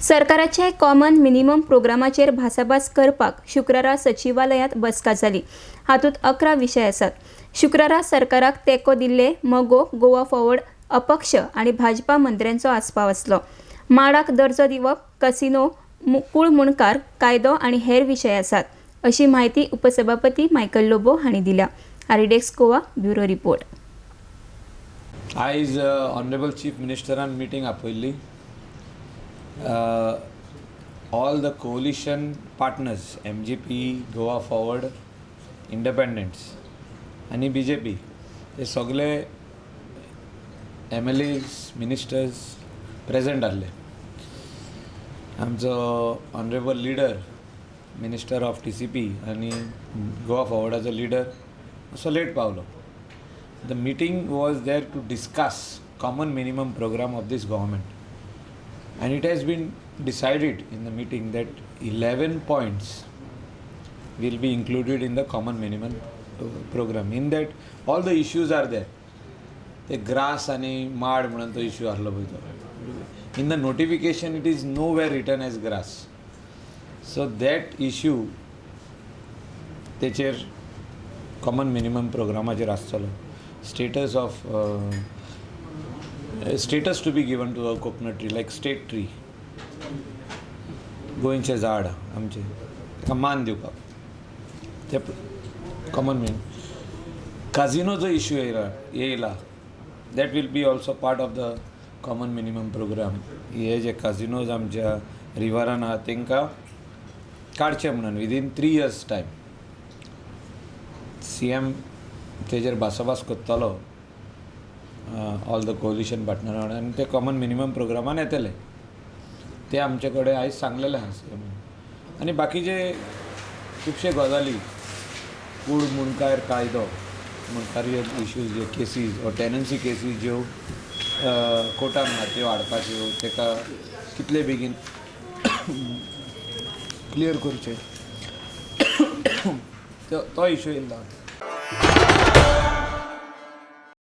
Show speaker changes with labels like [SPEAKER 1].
[SPEAKER 1] सरकाराचे common minimum प्रोग्रामाचेर भासाभास करपाक शुक्रारा सचिवालयांत बसका जाली। हातूंत 11 विशय आसात। शुक्रारा सरकाराक तेंको दिल्ले मगो गोवा फॉरवर्ड अपक्ष आनी भाजपा मंत्र्यांचो आस्पाव आसलो। माडाक दर्जो दिवप, कसिनो, कूळ मुणकार कायदो आनी हेर विशय आसात, अशी माहिती उपसभापती मायकल लोबो हांणी दिल्या। आरडेक्स गोवा ब्युरो रिपोर्ट।
[SPEAKER 2] आयज ऑनरेबल चीफ मिनिस्टरान मीटिंग आपयल्ली। All the coalition partners MGP, Goa forward, independents आनी BJP हे सगळे MLAs, मिनिस्टर्स प्रेजेंट आसले। आमचो honourable leader, minister of TCP आनी गोवा फॉरवर्डाचो लिडर असो लेट पावलो। The meeting was there to discuss common minimum program of this government, and it has been decided in the meeting that 11 points will be included in the common minimum program. In that all the issues are there. The grass and mad म्हणून तो issue आसलो पळय तो. In the notification it is nowhere written as grass. So that issue तेचेर common minimum programाचेर आसतलो. Status to be given to a coconut tree, like state tree. गोंयचें झाड आमचें ताका मान दिवपाक ते कॉमन मेन। काजिनो जो इश्यू येयला that will be also part of the common minimum programme. हे जे काजिनोज आमच्या रिवरान आहा तांकां काडचे म्हणून विदीन 3 years टायम CM तेजेर भासाभास करतलो ऑल द कोलिशन पार्टनर वांगडा, आनी ते कॉमन मिनिमम प्रोग्रामान येतले ते आमचे कडेन आयज सांगलेले आसा। आनी बाकीचे खुबशे गजाली, कूड मुणकार कायदो, मुणकारी इश्यूज जे केसीस ओ टेनन्सी केसीस ज्यो कोर्टान आहा त्यो हाडपाच्यो, ताका कितले बेगीन क्लियर करचे तो इश्यू येयला।